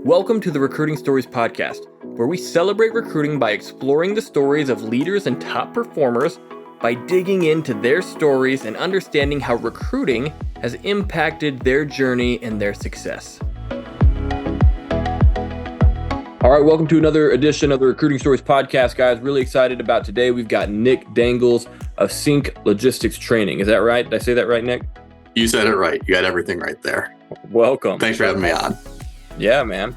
Welcome to the Recruiting Stories Podcast, where we celebrate recruiting by exploring the stories of leaders and top performers by digging into their stories and understanding how recruiting has impacted their journey and their success. All right, welcome to another edition of the Recruiting Stories Podcast, guys. Really excited about today. We've got Nick Dangles of Sync Logistics Training. Is that right? Did I say that right, Nick? You said it right. You got everything right there. Welcome. Thanks for having me on. Yeah, man.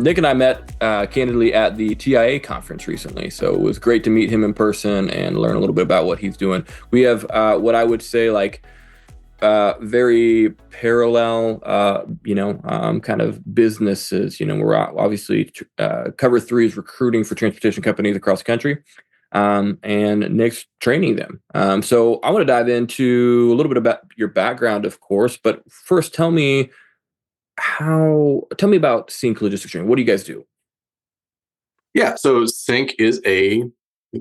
Nick and I met candidly at the TIA conference recently, so it was great to meet him in person and learn a little bit about what he's doing. We have what I would say very parallel, kind of businesses. We're obviously Cover 3 is recruiting for transportation companies across the country, and Nick's training them. So I want to dive into a little bit about your background, of course, but first tell me about Sync Logistics Training. What do you guys do? Yeah, so Sync is a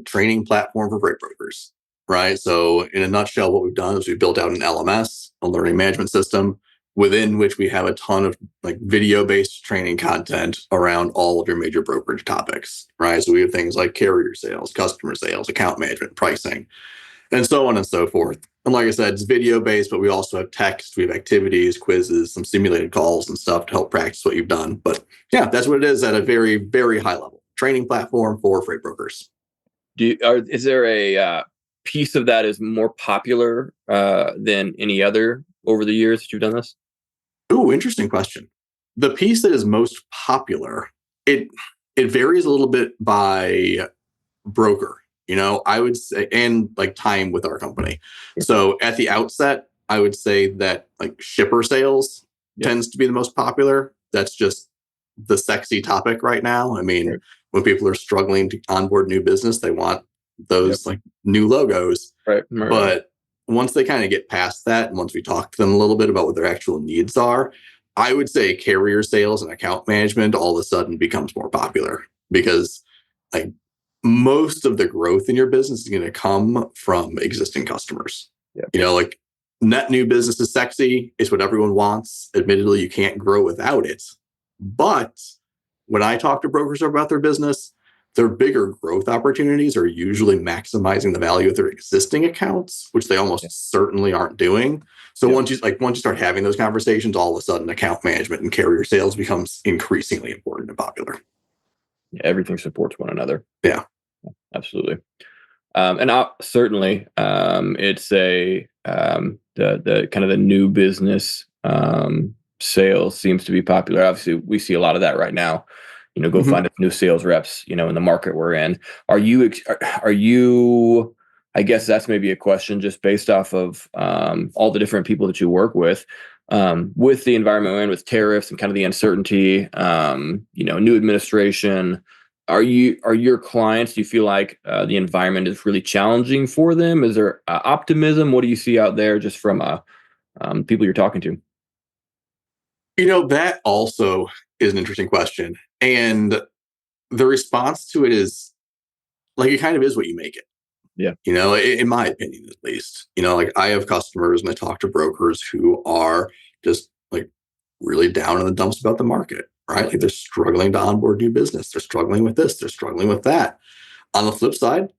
training platform for freight brokers, right? So in a nutshell, what we've done is we've built out an LMS, a learning management system, within which we have a ton of video-based training content around all of your major brokerage topics, right? So we have things like carrier sales, customer sales, account management, pricing, and so on and so forth. And like I said, it's video-based, but we also have text, we have activities, quizzes, some simulated calls and stuff to help practice what you've done. But yeah, that's what it is at a very, very high level. Training platform for freight brokers. Is there a piece of that is more popular than any other over the years that you've done this? Ooh, interesting question. The piece that is most popular, it varies a little bit by broker. I would say, and time with our company. So at the outset, I would say that shipper sales tends to be the most popular. That's just the sexy topic right now. I mean, when people are struggling to onboard new business, they want those new logos. Right. But once they kind of get past that, and once we talk to them a little bit about what their actual needs are, I would say carrier sales and account management all of a sudden becomes more popular because most of the growth in your business is going to come from existing customers. Net new business is sexy. It's what everyone wants. Admittedly, you can't grow without it. But when I talk to brokers about their business, their bigger growth opportunities are usually maximizing the value of their existing accounts, which they almost certainly aren't doing. So once you start having those conversations, all of a sudden account management and carrier sales becomes increasingly important and popular. Yeah, everything supports one another. Yeah. Absolutely. And certainly, it's the kind of the new business sales seems to be popular. Obviously, we see a lot of that right now. Find us new sales reps. In the market we're in. Are you? I guess that's maybe a question just based off of all the different people that you work with the environment we're in, with tariffs and kind of the uncertainty. New administration. Are your clients, do you feel like the environment is really challenging for them? Is there optimism? What do you see out there just from people you're talking to? That also is an interesting question. And the response to it is it kind of is what you make it. Yeah. In my opinion, at least, I have customers and I talk to brokers who are just really down in the dumps about the market. Right? They're struggling to onboard new business. They're struggling with this. They're struggling with that. On the flip side,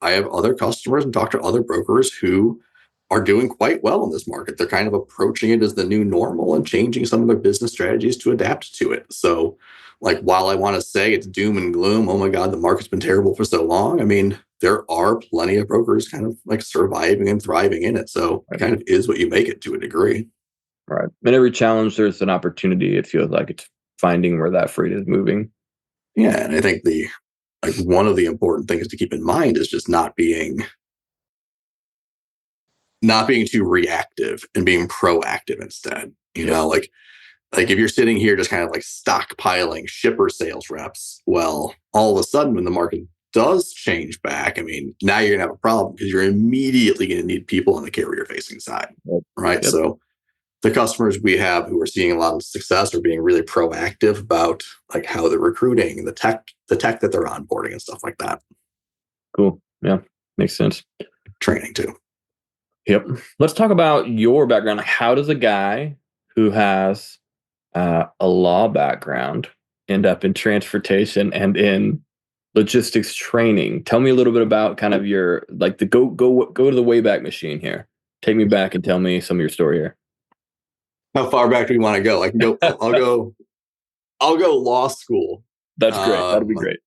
I have other customers and talk to other brokers who are doing quite well in this market. They're kind of approaching it as the new normal and changing some of their business strategies to adapt to it. So, while I want to say it's doom and gloom, oh my God, the market's been terrible for so long. I mean, there are plenty of brokers kind of surviving and thriving in it. So it kind of is what you make it to a degree. Right. In every challenge, there's an opportunity. It feels like it's finding where that freight is moving. Yeah, and I think one of the important things to keep in mind is just not being too reactive and being proactive instead. If you're sitting here just kind of stockpiling shipper sales reps, well, all of a sudden when the market does change back, I mean, now you're gonna have a problem because you're immediately going to need people on the carrier facing side, right? Yep. So the customers we have who are seeing a lot of success are being really proactive about how they're recruiting and the tech that they're onboarding and stuff like that. Cool. Yeah. Makes sense. Training too. Yep. Let's talk about your background. How does a guy who has a law background, end up in transportation and in logistics training. Tell me a little bit about kind of your like the go to the Wayback Machine here. Take me back and tell me some of your story here. How far back do we want to go? I can go. I'll go law school. That's great. That'd be Um, great.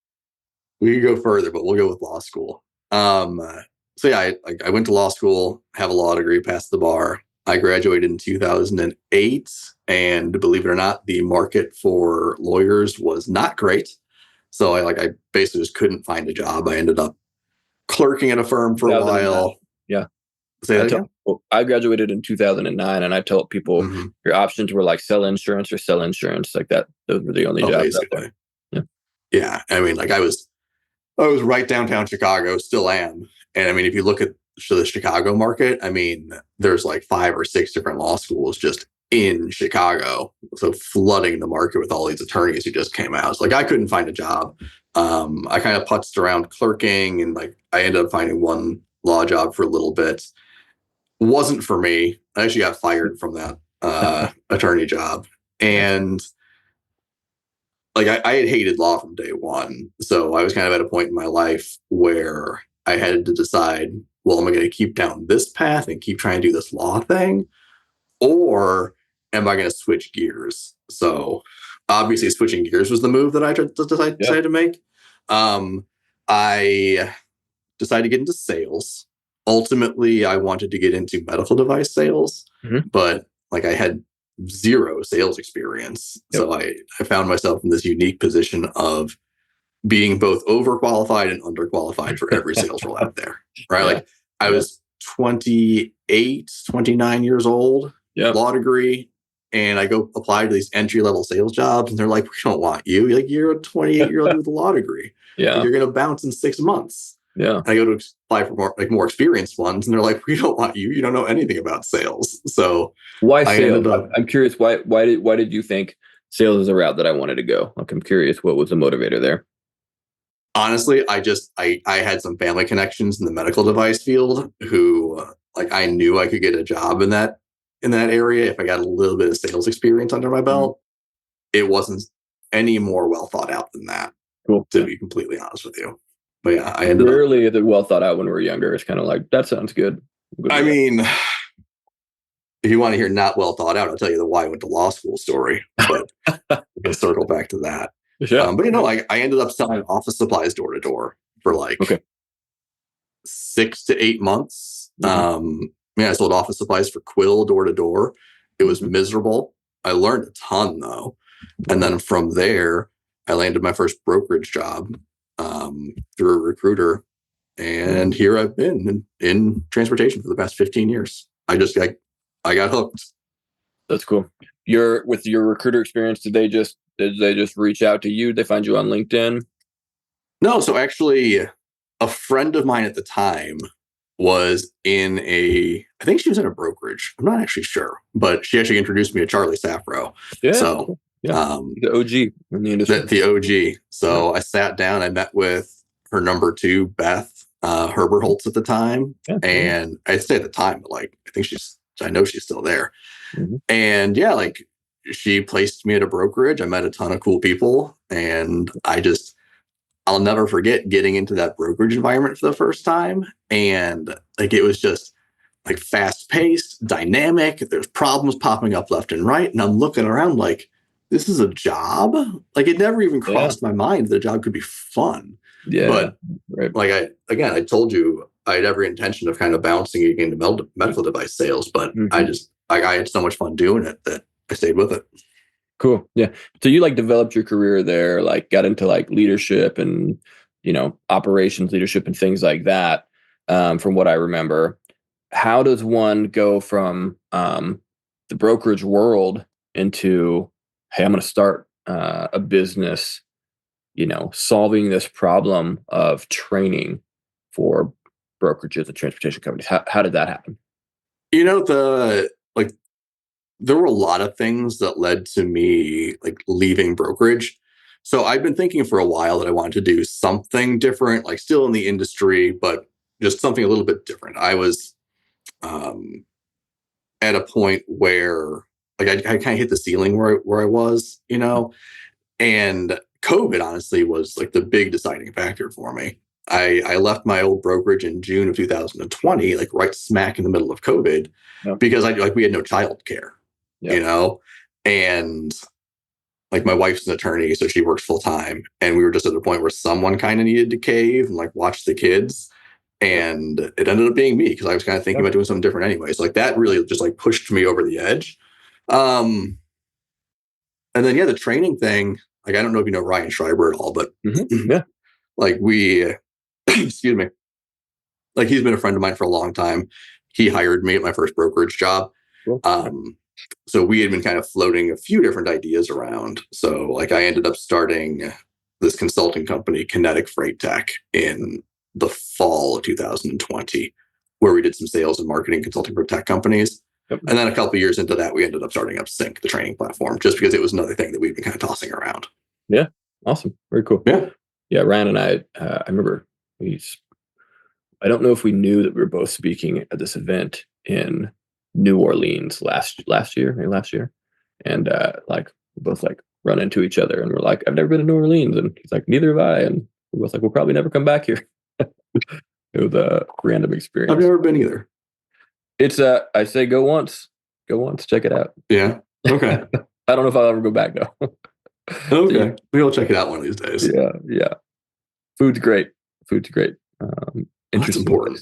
we could go further, but we'll go with law school. So yeah, I went to law school, have a law degree, passed the bar. I graduated in 2008, and believe it or not, the market for lawyers was not great. So I basically just couldn't find a job. I ended up clerking at a firm for a 2009. while. Yeah. Say that again? I graduated in 2009, and I told people Mm-hmm. your options were like sell insurance or sell insurance, like that. Those were the only jobs out there. Yeah. Yeah. I mean, like I was right downtown Chicago, still am. And I mean, if you look at the Chicago market, I mean, there's like 5 or 6 different law schools just in Chicago. So flooding the market with all these attorneys who just came out. So like I couldn't find a job. I kind of putzed around clerking, and like I ended up finding one law job for a little bit. Wasn't for me. I actually got fired from that attorney job. And like I had hated law from day one. So I was kind of at a point in my life where I had to decide, well, am I going to keep down this path and keep trying to do this law thing? Or am I going to switch gears? So obviously switching gears was the move that I decided to make. I decided to get into sales. Ultimately, I wanted to get into medical device sales, but like I had zero sales experience. Yep. So I found myself in this unique position of being both overqualified and underqualified for every sales role out there, right? Yeah. Like I was 28, 29 years old, law degree, and I go apply to these entry-level sales jobs, and they're like, we don't want you. Like, you're a 28-year-old with a law degree. Yeah. Like, you're going to bounce in 6 months. Yeah. And I go to apply for more experienced ones, and they're like, we don't want you. You don't know anything about sales. So why sales? I'm curious. Why did you think sales is a route that I wanted to go? Like, I'm curious, what was the motivator there? Honestly, I had some family connections in the medical device field who like I knew I could get a job in that area if I got a little bit of sales experience under my belt. It wasn't any more well thought out than that. Cool. To be completely honest with you. But yeah, I ended rarely is it well thought out when we're younger. It's kind of like, that sounds good. I mean, if you want to hear not well thought out, I'll tell you the why I went to law school story, but we can circle back to that. Yeah. But I ended up selling office supplies door to door for like 6 to 8 months. I sold office supplies for Quill door to door. It was miserable. I learned a ton though. And then from there, I landed my first brokerage job through a recruiter. And here I've been in transportation for the past 15 years. I got hooked. That's cool. With your recruiter experience, did they just reach out to you? Did they find you on LinkedIn? No. So actually, a friend of mine at the time was I think she was in a brokerage. I'm not actually sure, but she actually introduced me to Charlie Safro. Yeah. So the OG in the industry. The OG. So I sat down, I met with her number 2, Beth Herberholtz at the time. Yeah, and I'd say at the time, but like, I know she's still there. And yeah, like she placed me at a brokerage. I met a ton of cool people, and I'll never forget getting into that brokerage environment for the first time. And like, it was just like fast paced, dynamic. There's problems popping up left and right. And I'm looking around like, this is a job. Like, it never even crossed my mind that a job could be fun. Yeah. But like I told you, I had every intention of kind of bouncing into medical device sales, but I had so much fun doing it that I stayed with it. Cool. Yeah. So you like developed your career there, like got into like leadership and, operations leadership and things like that. From what I remember, how does one go from the brokerage world into, hey, I'm going to start a business, solving this problem of training for brokerages and transportation companies? How did that happen? There were a lot of things that led to me like leaving brokerage. So I've been thinking for a while that I wanted to do something different, like still in the industry, but just something a little bit different. I was at a point where like I kind of hit the ceiling where I was, and COVID honestly was like the big deciding factor for me. I left my old brokerage in June of 2020, like right smack in the middle of COVID, Yeah. because we had no childcare, Yeah. and like my wife's an attorney, so she works full time, and we were just at the point where someone kind of needed to cave and like watch the kids, and it ended up being me because I was kind of thinking about doing something different anyway. So like that really just like pushed me over the edge. And then the training thing, like I don't know if you know Ryan Schreiber at all, but Yeah. like we, excuse me, like he's been a friend of mine for a long time. He hired me at my first brokerage job. Cool. So we had been kind of floating a few different ideas around. So like I ended up starting this consulting company, Kinetic Freight Tech, in the fall of 2020, where we did some sales and marketing consulting for tech companies. Yep. And then a couple of years into that, we ended up starting up Sync, the training platform, just because it was another thing that we've been kind of tossing around. Yeah. Awesome. Very cool. Yeah. Ryan and I remember I don't know if we knew that we were both speaking at this event in New Orleans last year. And like we both like run into each other and we're like, I've never been to New Orleans. And he's like, neither have I. And we're both like, we'll probably never come back here. It was a random experience. I've never been either. It's I say go once, check it out. Yeah. Okay. I don't know if I'll ever go back though. Okay. Maybe I'll check it out one of these days. Yeah. Food's great. That's important.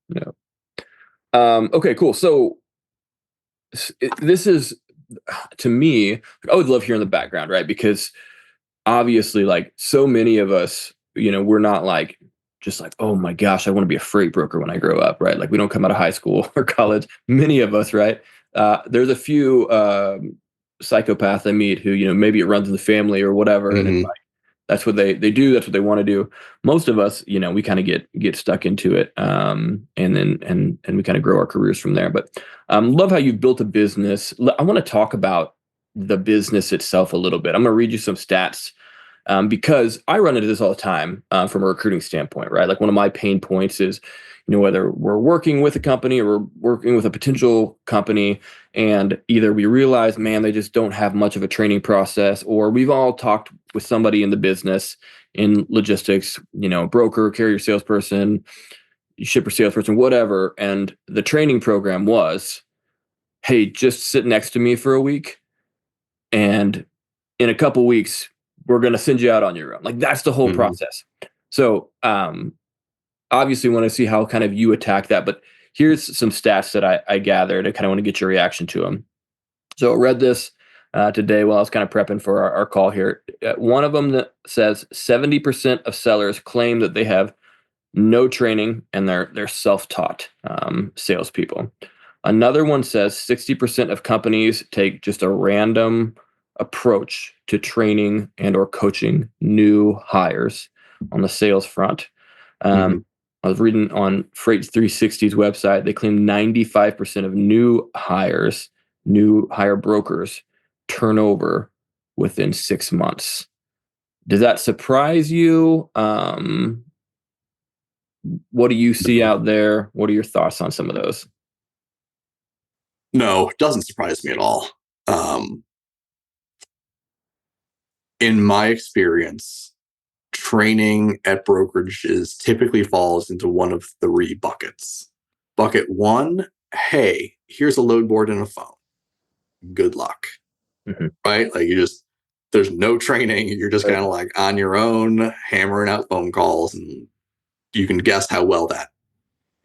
Yeah. Okay, cool. So this is, to me, I would love hearing the background, right? Because obviously, like so many of us, we're not like just like, oh my gosh, I want to be a freight broker when I grow up, right? Like we don't come out of high school or college. Many of us, right? There's a few psychopaths I meet who, maybe it runs in the family or whatever, and it's like that's what they do. That's what they want to do. Most of us, we kind of get stuck into it, and we kind of grow our careers from there. But love how you've built a business. I want to talk about the business itself a little bit. I'm going to read you some stats. Because I run into this all the time from a recruiting standpoint, right? Like one of my pain points is, whether we're working with a company or we're working with a potential company, and either we realize, man, they just don't have much of a training process, or we've all talked with somebody in the business in logistics, broker, carrier salesperson, shipper salesperson, whatever, and the training program was, hey, just sit next to me for a week, and in a couple weeks, we're going to send you out on your own. Like that's the whole process. So obviously want to see how kind of you attack that, but here's some stats that I gathered. I kind of want to get your reaction to them. So I read this today while I was kind of prepping for our call here. One of them that says 70% of sellers claim that they have no training and they're self-taught salespeople. Another one says 60% of companies take just a random approach to training and or coaching new hires on the sales front. I was reading on Freight 360's website, they claim 95% of new hire brokers turn over within 6 months. Does that surprise you? What do you see out there? What are your thoughts on some of those? No, it doesn't surprise me at all. In my experience, training at brokerages typically falls into one of three buckets. Bucket one, hey, here's a load board and a phone. Good luck. Right? Like there's no training. You're just kind of like on your own, hammering out phone calls, and you can guess how well that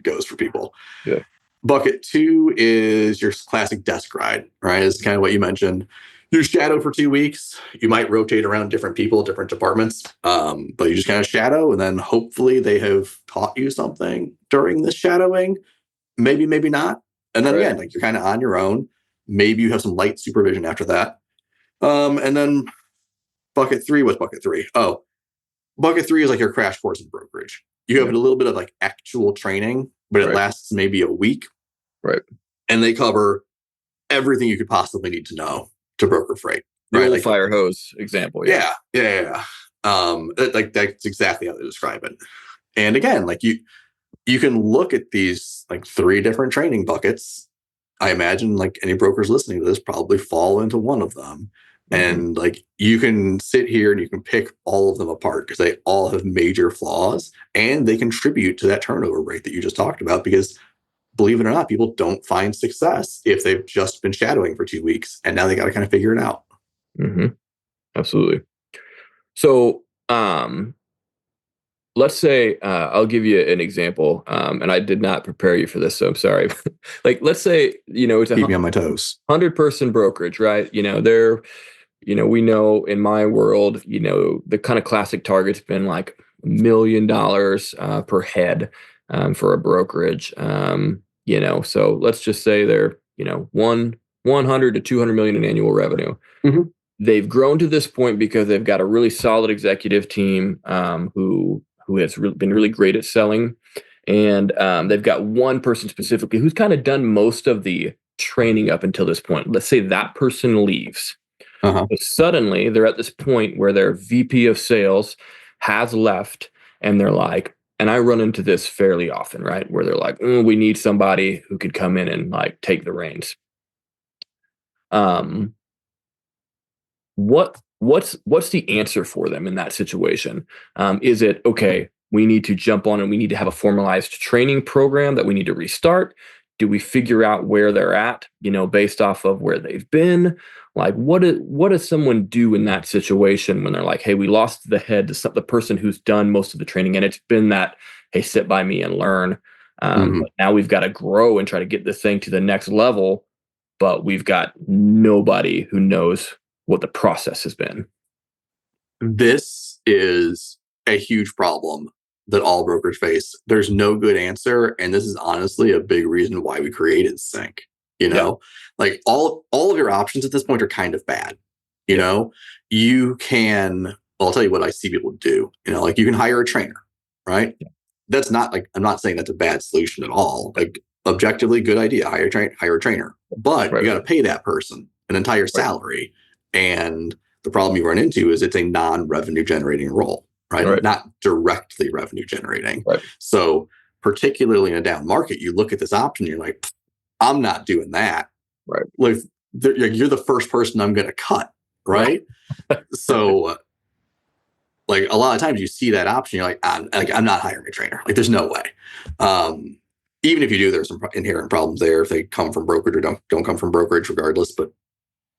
goes for people. Yeah. Bucket two is your classic desk ride, right? It's kind of what you mentioned. You shadow for 2 weeks. You might rotate around different people, different departments, but you just kind of shadow, and then hopefully they have taught you something during this shadowing. Maybe, maybe not. And then again, like you're kind of on your own. Maybe you have some light supervision after that. And then bucket three, what's bucket three? Oh, bucket three is like your crash course in brokerage. You have a little bit of like actual training, but it lasts maybe a week. Right. And they cover everything you could possibly need to know to broker freight. Right. Like fire hose example. Yeah. Like that's exactly how they describe it. And again, like you can look at these like three different training buckets I imagine like any brokers listening to this probably fall into one of them. And like you can sit here and you can pick all of them apart because they all have major flaws and they contribute to that turnover rate that you just talked about. Because believe it or not, people don't find success if they've just been shadowing for 2 weeks and now they got to kind of figure it out. Absolutely. So, let's say I'll give you an example, and I did not prepare you for this, so I'm sorry. Like, let's say it's a Keep me on my toes. 100-person brokerage, right? They're we know in my world, the kind of classic target's been like $1 million per head for a brokerage. So let's just say they're 100 to 200 million in annual revenue. They've grown to this point because they've got a really solid executive team who has been really great at selling, and they've got one person specifically who's kind of done most of the training up until this point. Let's say that person leaves. Uh-huh. But suddenly they're at this point where their VP of sales has left, and they're like, and I run into this fairly often, right? Where they're like, we need somebody who could come in and like take the reins. What's the answer for them in that situation? Is it okay? We need to jump on and we need to have a formalized training program that we need to restart. Do we figure out where they're at, based off of where they've been? Like, what does someone do in that situation when they're like, hey, we lost the head to the person who's done most of the training, and it's been that, hey, sit by me and learn. But now we've got to grow and try to get this thing to the next level, but we've got nobody who knows what the process has been. This is a huge problem that all brokers face. There's no good answer, and this is honestly a big reason why we created Sync. Like all of your options at this point are kind of bad. You can. Well, I'll tell you what I see people do. Like you can hire a trainer, right? That's not like, I'm not saying that's a bad solution at all. Like objectively, good idea. Hire a trainer, but you got to pay that person an entire salary. And the problem you run into is it's a non-revenue generating role, right? Not directly revenue generating. So particularly in a down market, you look at this option, you're like, I'm not doing that. Like you're the first person I'm going to cut, right? So like a lot of times you see that option, you're like, I'm not hiring a trainer. Like there's no way. Even if you do, there's some inherent problems there if they come from brokerage or don't come from brokerage regardless, but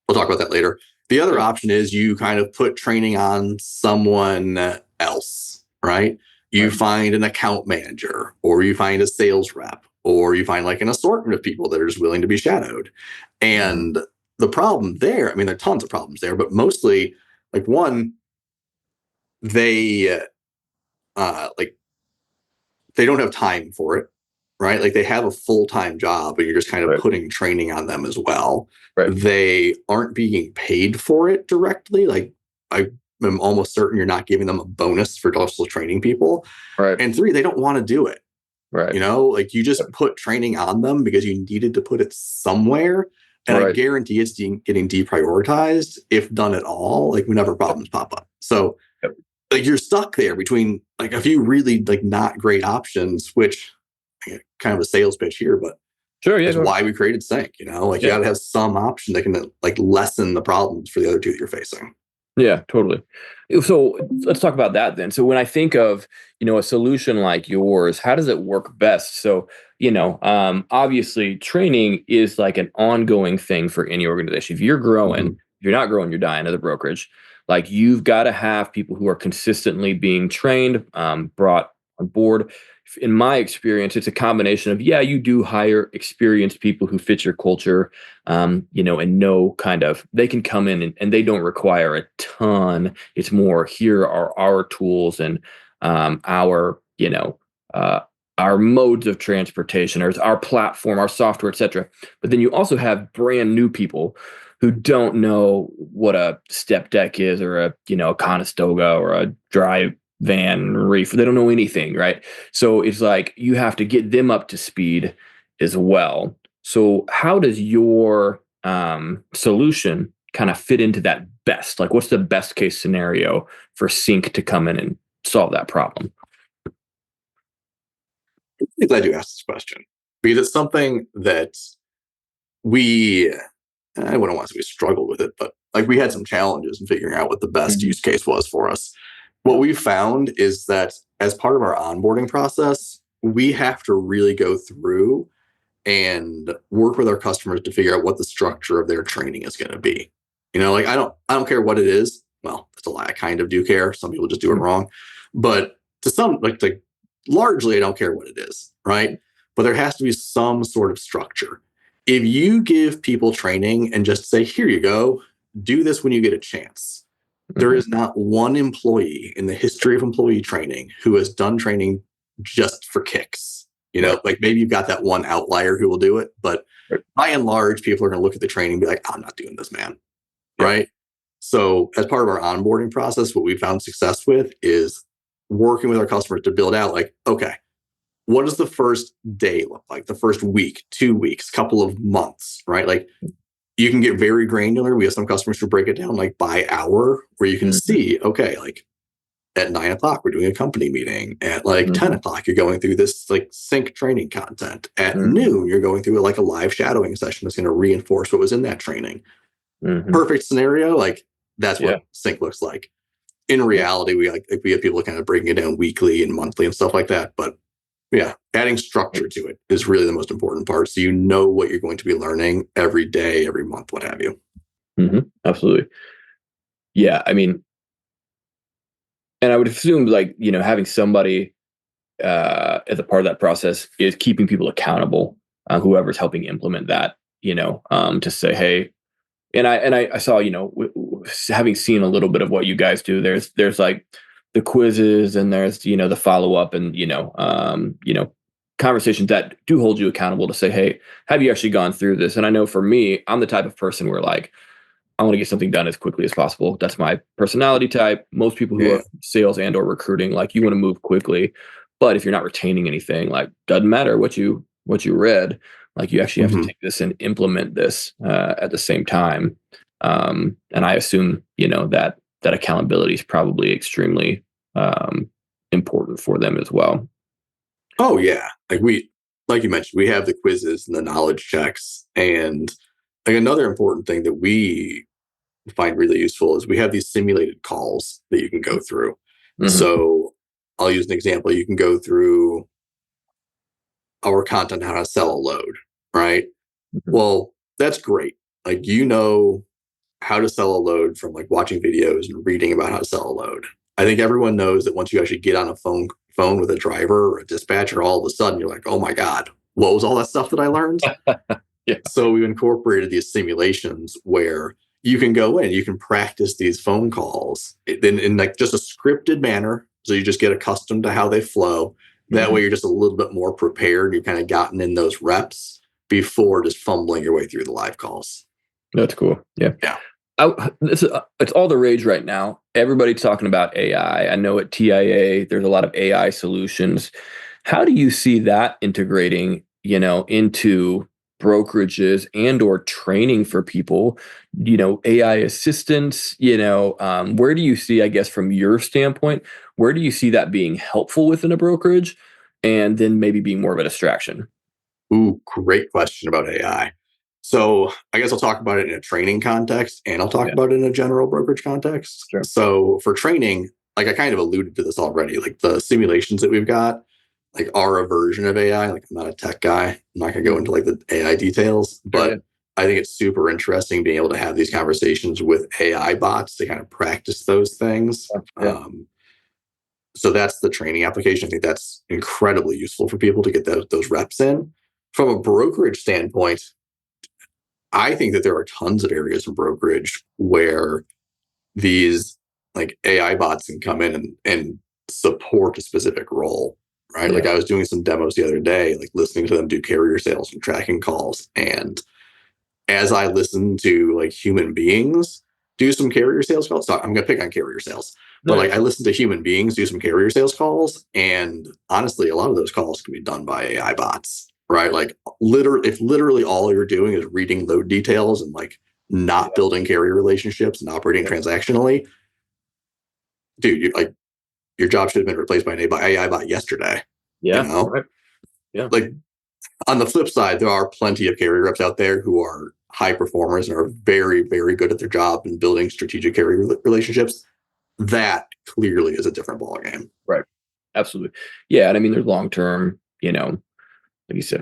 we'll talk about that later. The other option is you kind of put training on someone else, right? You find an account manager, or you find a sales rep, or you find like an assortment of people that are just willing to be shadowed. And the problem there, I mean, there are tons of problems there, but mostly like one, they they don't have time for it, right? Like they have a full-time job, but you're just kind of putting training on them as well. They aren't being paid for it directly. Like I'm almost certain you're not giving them a bonus for also training people. And three, they don't want to do it. Like you just put training on them because you needed to put it somewhere. And I guarantee it's getting deprioritized if done at all, like whenever problems pop up. So like you're stuck there between like a few really like not great options, which kind of a sales pitch here, but that's why we created Sync. You got to have some option that can like lessen the problems for the other two that you're facing. Yeah, totally. So let's talk about that then. So when I think of, a solution like yours, how does it work best? So, obviously training is like an ongoing thing for any organization. If you're growing, if you're not growing, you're dying as a brokerage. Like you've got to have people who are consistently being trained, brought on board. In my experience, it's a combination of, you do hire experienced people who fit your culture, and know kind of, they can come in and they don't require a ton. It's more, here are our tools and our modes of transportation, or our platform, our software, etc. But then you also have brand new people who don't know what a step deck is, or a Conestoga, or a dry van reef. They don't know anything, right? So it's like you have to get them up to speed as well. So how does your solution kind of fit into that best? Like, what's the best case scenario for Sync to come in and solve that problem? I'm glad you asked this question because it's something that we, I wouldn't want to say we struggled with it, but like we had some challenges in figuring out what the best use case was for us. What we found is that as part of our onboarding process, we have to really go through and work with our customers to figure out what the structure of their training is going to be. Like I don't care what it is. Well, that's a lie. I kind of do care. Some people just do it wrong, but to some, like largely, I don't care what it is, right? But there has to be some sort of structure. If you give people training and just say, here you go, do this when you get a chance. There is not one employee in the history of employee training who has done training just for kicks. Like maybe you've got that one outlier who will do it, but by and large, people are going to look at the training and be like, I'm not doing this, man. Yeah. Right. So as part of our onboarding process, what we found success with is working with our customers to build out like, okay, what does the first day look like? The first week, 2 weeks, couple of months, right? Like you can get very granular. We have some customers who break it down like by hour where you can see, okay, like at 9 o'clock, we're doing a company meeting. At like 10 o'clock, you're going through this like sync training content. At noon, you're going through like a live shadowing session that's going to reinforce what was in that training. Perfect scenario. Like that's what sync looks like. In reality, we have people kind of breaking it down weekly and monthly and stuff like that. But yeah, adding structure to it is really the most important part. So you know what you're going to be learning every day, every month, what have you. Absolutely. Yeah, I mean, and I would assume like, having somebody as a part of that process is keeping people accountable, whoever's helping implement that, to say, hey, and I saw, having seen a little bit of what you guys do, there's like the quizzes and there's, the follow up and, conversations that do hold you accountable to say, hey, have you actually gone through this? And I know for me, I'm the type of person where like, I want to get something done as quickly as possible. That's my personality type. Most people who are sales and or recruiting, like you want to move quickly, but if you're not retaining anything, like doesn't matter what you read, like you actually have to take this and implement this at the same time. And I assume, that accountability is probably extremely important for them as well. Oh yeah. Like you mentioned, we have the quizzes and the knowledge checks. And like another important thing that we find really useful is we have these simulated calls that you can go through. So I'll use an example. You can go through our content on how to sell a load, right? Well, that's great. Like, how to sell a load from like watching videos and reading about how to sell a load. I think everyone knows that once you actually get on a phone with a driver or a dispatcher, all of a sudden you're like, oh my God, what was all that stuff that I learned? So we've incorporated these simulations where you can go in, you can practice these phone calls in like just a scripted manner. So you just get accustomed to how they flow. That way you're just a little bit more prepared. You've kind of gotten in those reps before just fumbling your way through the live calls. That's cool. Yeah. It's all the rage right now. Everybody's talking about AI. I know at TIA, there's a lot of AI solutions. How do you see that integrating, into brokerages and or training for people, AI assistants, where do you see, I guess, from your standpoint, where do you see that being helpful within a brokerage and then maybe being more of a distraction? Ooh, great question about AI. So I guess I'll talk about it in a training context and I'll talk about it in a general brokerage context. Sure. So for training, like I kind of alluded to this already, like the simulations that we've got, like are a version of AI. Like I'm not a tech guy. I'm not going to go into like the AI details, but I think it's super interesting being able to have these conversations with AI bots to kind of practice those things. So that's the training application. I think that's incredibly useful for people to get those reps in. From a brokerage standpoint, I think that there are tons of areas in brokerage where these like AI bots can come in and support a specific role, right? Like I was doing some demos the other day, like listening to them do carrier sales and tracking calls. And as I listen to like human beings do some carrier sales calls, so I'm going to pick on carrier sales, but like I listen to human beings do some carrier sales calls. And honestly, a lot of those calls can be done by AI bots, right? Like literally all you're doing is reading load details and like not building carrier relationships and operating transactionally. Dude, your job should have been replaced by an AI bot yesterday. Right. Like On the flip side, there are plenty of carrier reps out there who are high performers and are very, very good at their job and building strategic carrier relationships. That clearly is a different ballgame. Right. Absolutely. Yeah. And I mean, there's long term, like you said,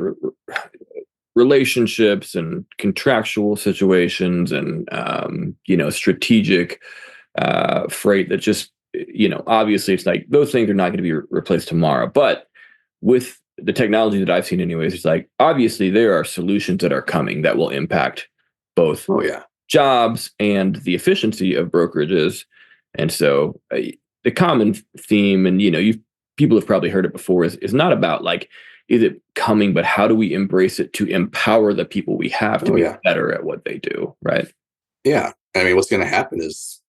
relationships and contractual situations and, strategic freight that just, obviously it's like those things are not going to be replaced tomorrow. But with the technology that I've seen anyways, it's like obviously there are solutions that are coming that will impact both jobs and the efficiency of brokerages. And so the common theme, and people have probably heard it before, is not about like, is it coming, but how do we embrace it to empower the people we have to be better at what they do, right? Yeah. I mean, what's going to happen is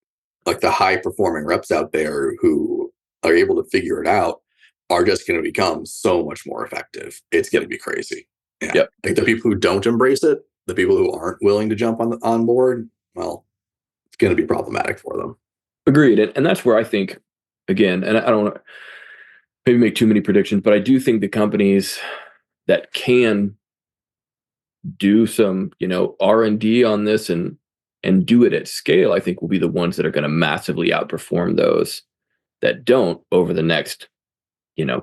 like the high performing reps out there who are able to figure it out are just going to become so much more effective. It's going to be crazy. Yeah. Yep. Like the people who don't embrace it, the people who aren't willing to jump on board, well, it's going to be problematic for them. Agreed. And that's where I think, again, and I don't want to maybe make too many predictions, but I do think the companies that can do some, R&D on this and do it at scale, I think will be the ones that are going to massively outperform those that don't over the next,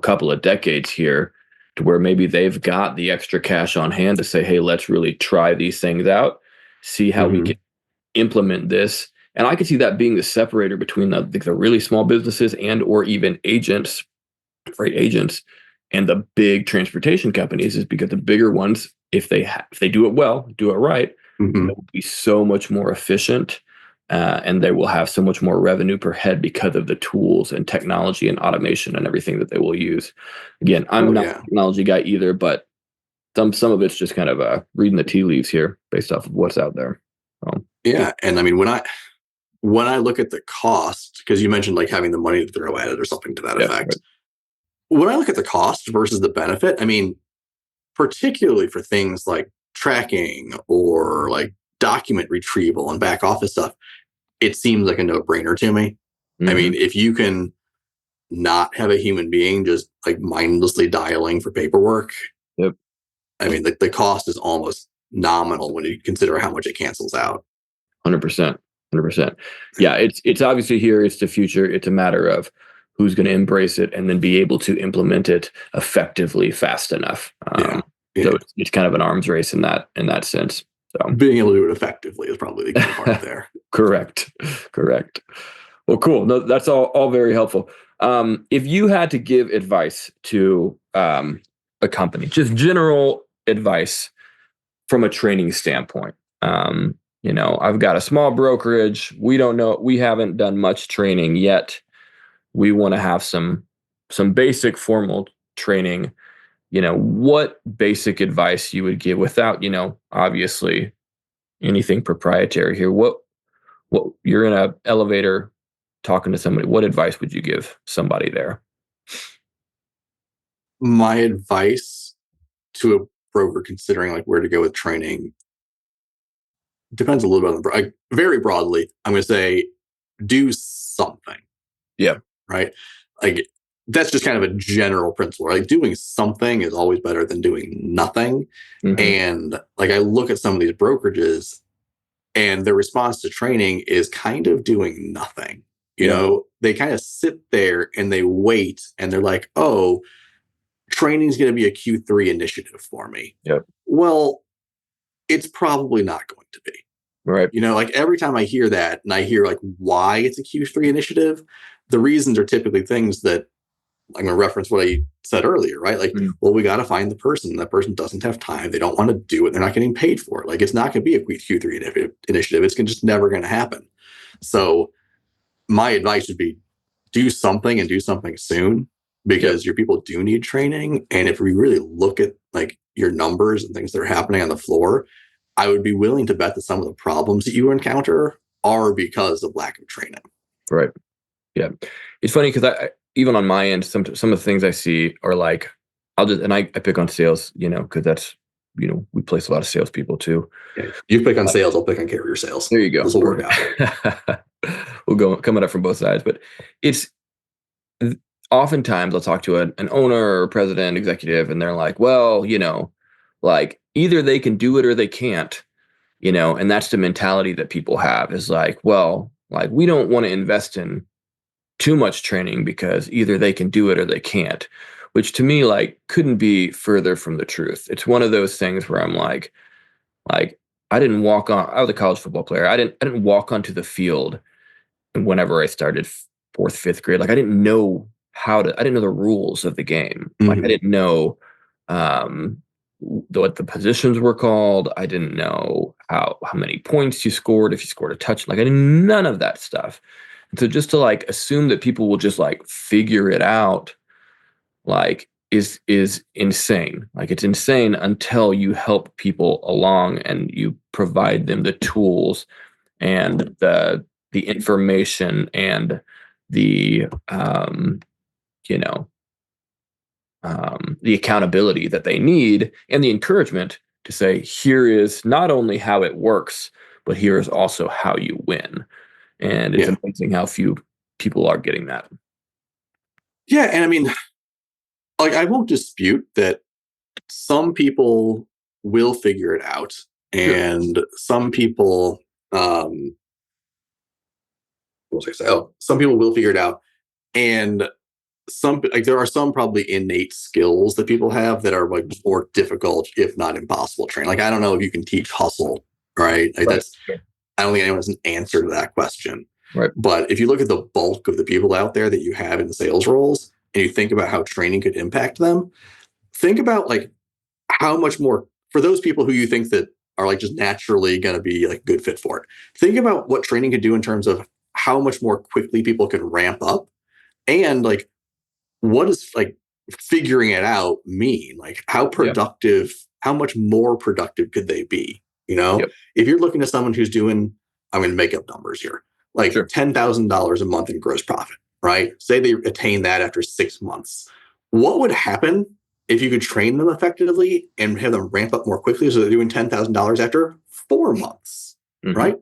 couple of decades here, to where maybe they've got the extra cash on hand to say, hey, let's really try these things out, see how we can implement this. And I could see that being the separator between the really small businesses and or even agents, freight agents, and the big transportation companies, is because the bigger ones, if they do it well, do it right, they will be so much more efficient, and they will have so much more revenue per head because of the tools and technology and automation and everything that they will use. Again, I'm not a technology guy either, but some of it's just kind of reading the tea leaves here based off of what's out there. And I mean, when I look at the cost, because you mentioned like having the money to throw at it or something to that effect. Right. When I look at the cost versus the benefit, I mean, particularly for things like tracking or like document retrieval and back office stuff, it seems like a no-brainer to me. I mean, if you can not have a human being just like mindlessly dialing for paperwork, I mean, the cost is almost nominal when you consider how much it cancels out. 100%. 100%. Yeah, it's obviously here. It's the future. It's a matter of who's going to embrace it and then be able to implement it effectively fast enough. So it's kind of an arms race in that sense. So being able to do it effectively is probably the key part there. Correct. Well, cool. No, that's all very helpful. If you had to give advice to a company, just general advice from a training standpoint, I've got a small brokerage. We haven't done much training yet. We want to have some basic formal training. What basic advice you would give without, obviously anything proprietary here. What you're in an elevator talking to somebody, what advice would you give somebody there? My advice to a broker considering like where to go with training depends a little bit on very broadly. I'm going to say do something. Yeah. Right. Like that's just kind of a general principle. Like doing something is always better than doing nothing. And like I look at some of these brokerages and their response to training is kind of doing nothing. You know, they kind of sit there and they wait and they're like, oh, training is going to be a Q3 initiative for me. Yep. Well, it's probably not going to be. Right. Like every time I hear that and I hear like why it's a Q3 initiative, the reasons are typically things that I'm going to reference what I said earlier, right? Like, well, we got to find the person. That person doesn't have time. They don't want to do it. They're not getting paid for it. Like, it's not going to be a Q3 initiative. It's just never going to happen. So my advice would be do something and do something soon, because your people do need training. And if we really look at like your numbers and things that are happening on the floor, I would be willing to bet that some of the problems that you encounter are because of lack of training. Right. Yeah. It's funny because I even on my end, some of the things I see are like, I pick on sales, because that's, we place a lot of salespeople too. Yeah. You pick on sales, I'll pick on carrier sales. There you go. This will work out. We'll go coming up from both sides, but it's oftentimes I'll talk to an owner or president, executive, and they're like, well, like either they can do it or they can't, and that's the mentality that people have is like, well, like we don't want to invest in too much training because either they can do it or they can't, which to me like couldn't be further from the truth. It's one of those things where I'm like I was a college football player. I didn't walk onto the field whenever I started fourth, fifth grade. Like I didn't know the rules of the game. Like I Mhm. didn't know um what the positions were called. I didn't know how many points you scored, if you scored a touch. Like I did none of that stuff. And so just to like assume that people will just like figure it out, like is insane. Like it's insane until you help people along and you provide them the tools and the information and the you know the accountability that they need and the encouragement to say, here is not only how it works, but here is also how you win. And it's Yeah. amazing how few people are getting that. Yeah. And I mean, like, I won't dispute that some people will figure it out. Sure. And some people, what was I say? Oh, some people will figure it out. And there are some probably innate skills that people have that are like more difficult, if not impossible to train. Like, I don't know if you can teach hustle, right? Like Right. that's, Sure. I don't think anyone has an answer to that question. Right. But if you look at the bulk of the people out there that you have in sales roles and you think about how training could impact them, think about like how much more for those people who you think that are like just naturally going to be like good fit for it. Think about what training could do in terms of how much more quickly people can ramp up and like what does like figuring it out mean? Like how Yep. productive, how much more productive could they be? You know, Yep. if you're looking at someone who's doing, I'm going to make up numbers here, like Sure. $10,000 a month in gross profit, right? Say they attain that after 6 months. What would happen if you could train them effectively and have them ramp up more quickly so they're doing $10,000 after 4 months, Hmm. right?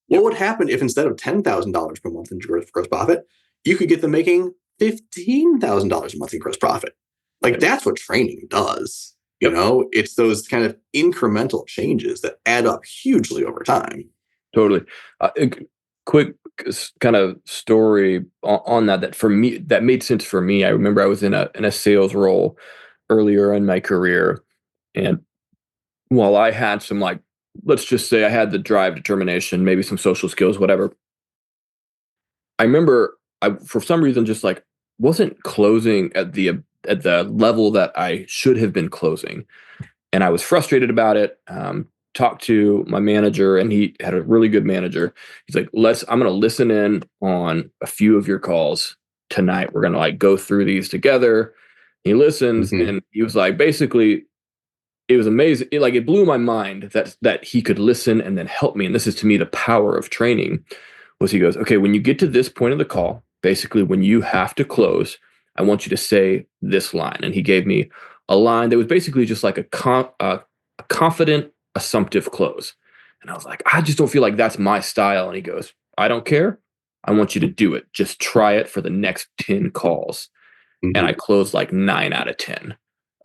What Yep. would happen if instead of $10,000 per month in gross profit, you could get them making $15,000 a month in gross profit? Like Yep. that's what training does. You Yep. know, it's those kind of incremental changes that add up hugely over time. Totally. Quick kind of story on that for me that made sense for me. I remember I was in a sales role earlier in my career, and while I had some like, let's just say I had the drive, determination, maybe some social skills, whatever. I remember I for some reason just like wasn't closing at the level that I should have been closing, and I was frustrated about it. Talked to my manager, and he had a really good manager. He's like, I'm going to listen in on a few of your calls tonight. We're going to like go through these together." He listens, Mm-hmm. and he was like, basically, it was amazing. It blew my mind that he could listen and then help me. And this is to me the power of training. Was he goes, okay, when you get to this point of the call, basically when you have to close, I want you to say this line. And he gave me a line that was basically just like a confident, assumptive close. And I was like, I just don't feel like that's my style. And he goes, I don't care. I want you to do it. Just try it for the next 10 calls. And Mm-hmm. I closed like 9 out of 10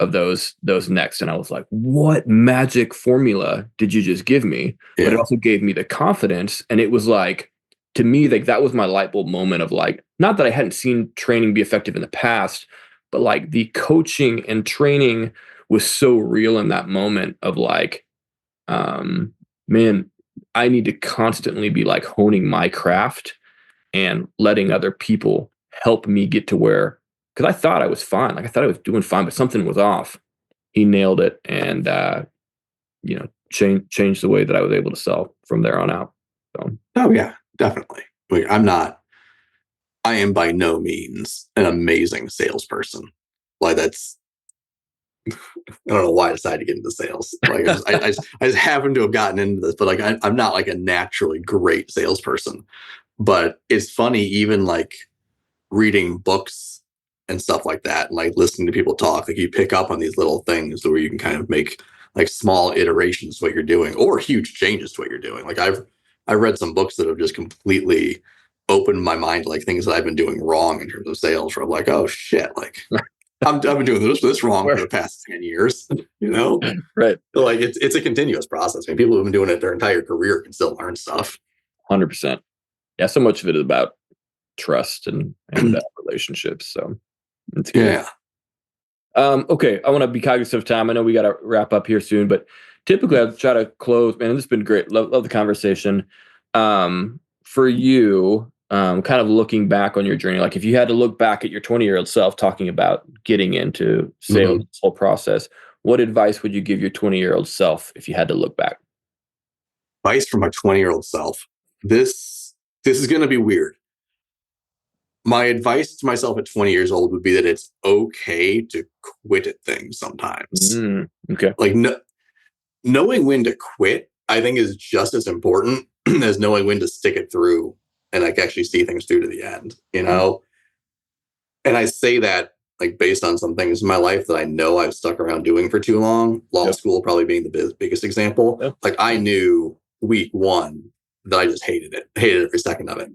of those next. And I was like, what magic formula did you just give me? But it Yeah. also gave me the confidence. And it was like, to me, like that was my light bulb moment of like, not that I hadn't seen training be effective in the past, but like the coaching and training was so real in that moment of like, man, I need to constantly be like honing my craft and letting other people help me get to where, because I thought I was fine. Like I thought I was doing fine, but something was off. He nailed it and, changed the way that I was able to sell from there on out. So, Oh yeah, definitely. Like I am by no means an amazing salesperson. Like that's I don't know why I decided to get into sales. Like I just happen to have gotten into this, but like I'm not like a naturally great salesperson. But it's funny, even like reading books and stuff like that, and like listening to people talk, like you pick up on these little things where you can kind of make like small iterations to what you're doing or huge changes to what you're doing. Like I've read some books that have just completely opened my mind to like things that I've been doing wrong in terms of sales where I'm like, oh shit, like I've been doing this wrong for the past 10 years, Right. So like it's a continuous process. I mean, people who've been doing it their entire career can still learn stuff. 100%. Yeah. So much of it is about trust and relationships. So it's good. Yeah. Okay. I want to be cognizant of time. I know we got to wrap up here soon, but typically I try to close, man. This has been great. Love the conversation. For you, kind of looking back on your journey, like if you had to look back at your 20-year-old self talking about getting into sales, this whole process, what advice would you give your 20-year-old self if you had to look back? Advice from my 20-year-old self. This is going to be weird. My advice to myself at 20 years old would be that it's okay to quit at things sometimes. Okay. Like knowing when to quit, I think, is just as important as knowing when to stick it through and like actually see things through to the end, And I say that like based on some things in my life that I know I've stuck around doing for too long. Law school probably being the biggest example. Like I knew week one that I just hated every second of it.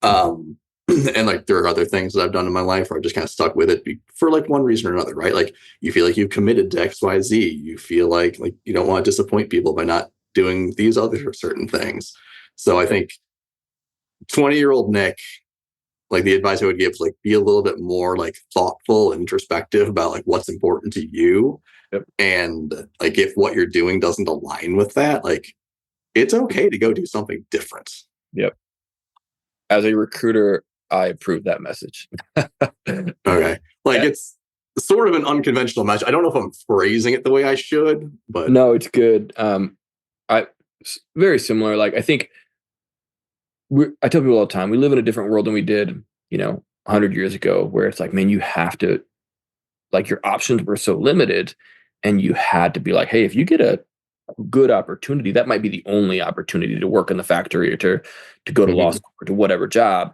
And like there are other things that I've done in my life where I just kind of stuck with it for like one reason or another, right? Like you feel like you've committed to XYZ. You feel like you don't want to disappoint people by not doing these other certain things. So I think 20-year-old Nick, like the advice I would give is like be a little bit more like thoughtful and introspective about like what's important to you. And like if what you're doing doesn't align with that, like it's okay to go do something different. Yep. As a recruiter, I approve that message. Okay. Like it's sort of an unconventional message. I don't know if I'm phrasing it the way I should, but no, it's good. Very similar. Like I think I tell people all the time, we live in a different world than we did, 100 years ago, where it's like, man, you have to, like your options were so limited and you had to be like, hey, if you get a good opportunity, that might be the only opportunity to work in the factory or to go to law school or to whatever job.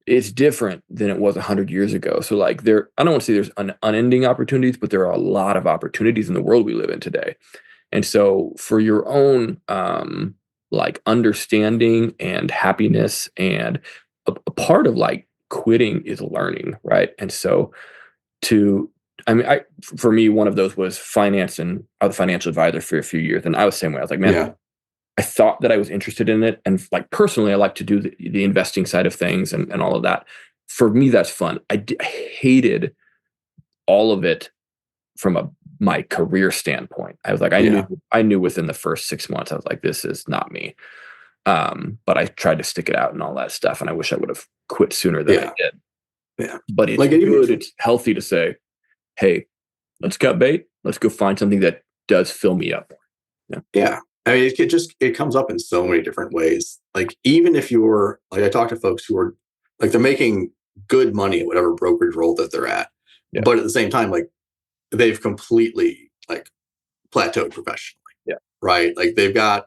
It's different than it was 100 years ago. So like I don't want to say there's unending opportunities, but there are a lot of opportunities in the world we live in today. And so for your own like understanding and happiness, and a part of like quitting is learning, right? And so for me, one of those was finance, and I was a financial advisor for a few years. And I was the same way. I was like, man, I thought that I was interested in it. And like personally, I like to do the investing side of things and all of that. For me, that's fun. I hated all of it from my career standpoint. I was like, I knew within the first 6 months, I was like, this is not me. But I tried to stick it out and all that stuff. And I wish I would have quit sooner than I did. Yeah. But it's good. It's healthy to say, hey, let's cut bait. Let's go find something that does fill me up. Yeah. I mean, it comes up in so many different ways. Like, even if you're like, I talk to folks who are like, they're making good money at whatever brokerage role that they're at. Yeah. But at the same time, like, they've completely like plateaued professionally. Yeah. Right. Like, they've got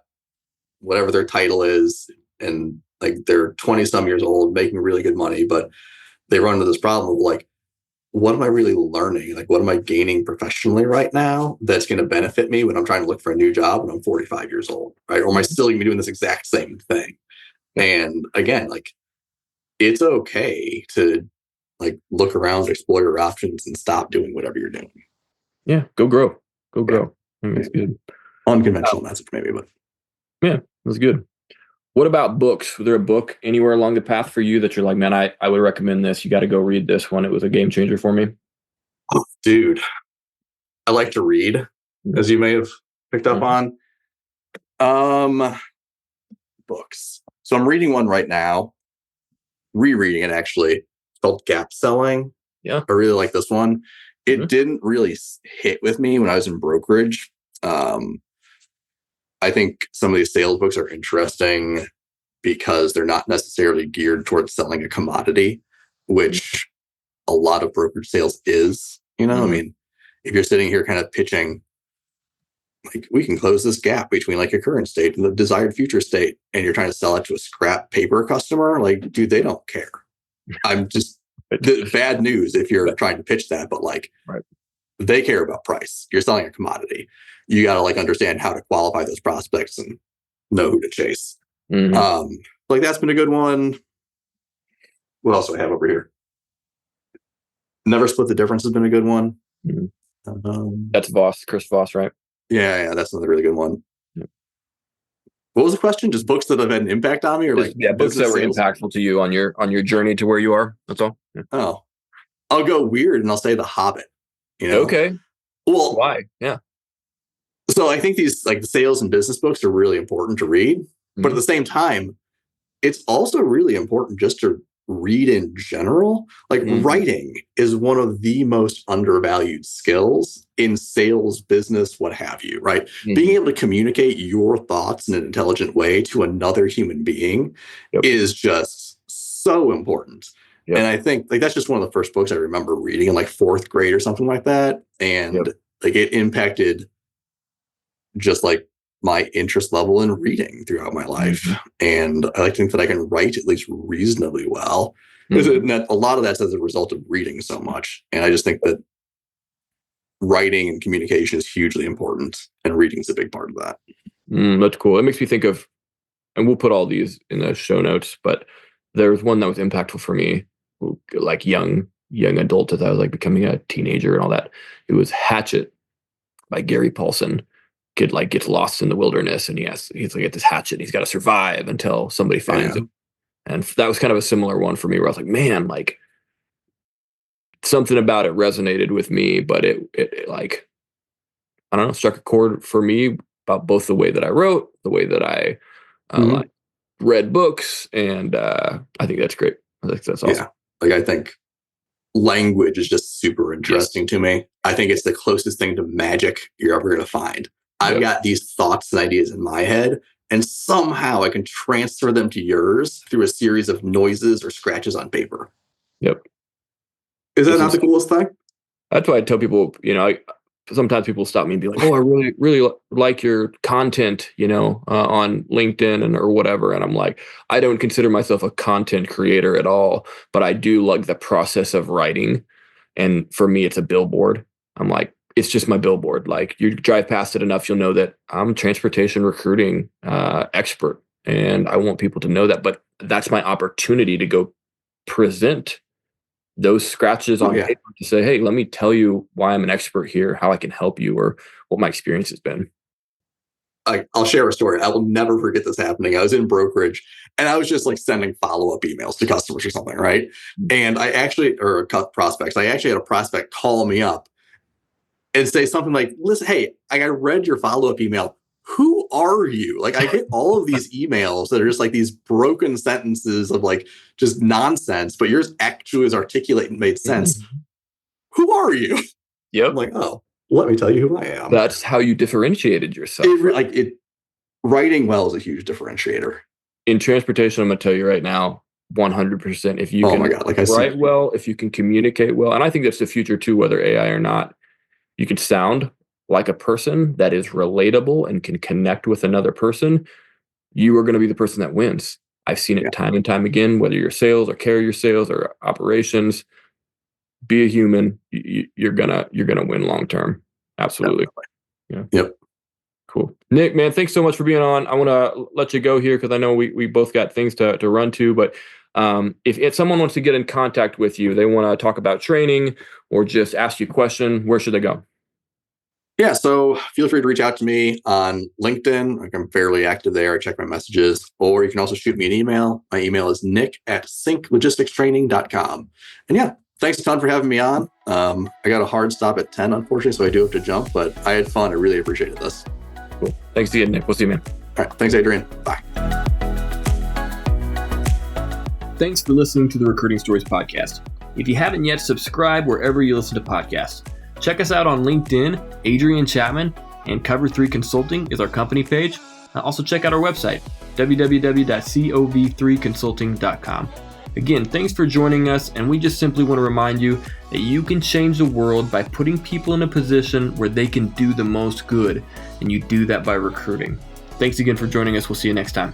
whatever their title is, and like they're 20 some years old making really good money, but they run into this problem of like, what am I really learning? Like, what am I gaining professionally right now that's going to benefit me when I'm trying to look for a new job when I'm 45 years old, right? Or am I still going to be doing this exact same thing? And again, like, it's okay to like look around, explore your options, and stop doing whatever you're doing. Yeah, go grow. I think that's good. Unconventional message, maybe, but yeah, that's good. What about books? Was there a book anywhere along the path for you that you're like, man, I would recommend this. You got to go read this one. It was a game changer for me. Oh, dude, I like to read, as you may have picked up on. Books. So I'm reading one right now, rereading it actually. It's called Gap Selling. Yeah. I really like this one. It didn't really hit with me when I was in brokerage. I think some of these sales books are interesting because they're not necessarily geared towards selling a commodity, which a lot of brokerage sales is. I mean, if you're sitting here kind of pitching, like, we can close this gap between like a current state and the desired future state, and you're trying to sell it to a scrap paper customer, like, dude, they don't care. I'm just the bad news if you're trying to pitch that, but like, they care about price. You're selling a commodity. You got to like understand how to qualify those prospects and know who to chase. Like, that's been a good one. What else do I have over here? Never Split the Difference has been a good one. That's Chris Voss, right? Yeah, that's another really good one. Yeah. What was the question? Just books that have had an impact on me, or like books that were sales? impactful to you on your journey to where you are. That's all. Yeah. Oh, I'll go weird and I'll say The Hobbit. Okay. Well, why? Yeah. So I think these like the sales and business books are really important to read, but at the same time, it's also really important just to read in general. Like writing is one of the most undervalued skills in sales, business, what have you, right? Being able to communicate your thoughts in an intelligent way to another human being is just so important. And I think like that's just one of the first books I remember reading in like 4th grade or something like that. And like it impacted just like my interest level in reading throughout my life. And I like to think that I can write at least reasonably well. A lot of that's as a result of reading so much. And I just think that writing and communication is hugely important, and reading is a big part of that. That's cool. It makes me think of, and we'll put all these in the show notes, but there's one that was impactful for me, like young adult as I was like becoming a teenager and all that. It was Hatchet by Gary Paulson. Kid like gets lost in the wilderness, and he's like at this hatchet. He's got to survive until somebody finds him. And that was kind of a similar one for me, where I was like, man, like something about it resonated with me, but it like, I don't know, struck a chord for me about both the way that I wrote, the way that I like, read books, and I think that's great. I think that's awesome. Like I think language is just super interesting to me. I think it's the closest thing to magic you're ever going to find. I've got these thoughts and ideas in my head, and somehow I can transfer them to yours through a series of noises or scratches on paper. Is that not the coolest thing? That's why I tell people, sometimes people stop me and be like, oh, I really, really like your content, on LinkedIn or whatever. And I'm like, I don't consider myself a content creator at all, but I do like the process of writing. And for me, it's a billboard. I'm like, it's just my billboard. Like you drive past it enough, you'll know that I'm a transportation recruiting expert, and I want people to know that. But that's my opportunity to go present those scratches on paper to say, hey, let me tell you why I'm an expert here, how I can help you, or what my experience has been. I'll share a story. I will never forget this happening. I was in brokerage, and I was just like sending follow-up emails to customers or something, right? And prospects. I actually had a prospect call me up and say something like, listen, hey, I read your follow-up email. Who are you? Like I get all of these emails that are just like these broken sentences of like just nonsense, but yours actually is articulate and made sense. Who are you? I'm like, oh, let me tell you who I am. That's how you differentiated yourself. Writing well is a huge differentiator. In transportation, I'm going to tell you right now, 100%. If you can write well, if you can communicate well, and I think that's the future too, whether AI or not, you can sound like a person that is relatable and can connect with another person, you are going to be the person that wins. I've seen it time and time again, whether you're sales or carrier sales or operations, be a human. You're gonna win long term. Absolutely. Cool. Nick, man, thanks so much for being on. I want to let you go here because I know we both got things to run to, but if someone wants to get in contact with you, they want to talk about training or just ask you a question, where should they go? Yeah, so feel free to reach out to me on LinkedIn. Like I'm fairly active there. I check my messages. Or you can also shoot me an email. My email is nick@synclogisticstraining.com. And thanks a ton for having me on. I got a hard stop at 10, unfortunately, so I do have to jump. But I had fun. I really appreciated this. Cool. Thanks again, Nick. We'll see you, man. All right. Thanks, Adrian. Bye. Thanks for listening to the Recruiting Stories podcast. If you haven't yet, subscribe wherever you listen to podcasts. Check us out on LinkedIn, Adrian Chapman, and Cover 3 Consulting is our company page. Also check out our website, www.cov3consulting.com. Again, thanks for joining us, and we just simply want to remind you that you can change the world by putting people in a position where they can do the most good, and you do that by recruiting. Thanks again for joining us. We'll see you next time.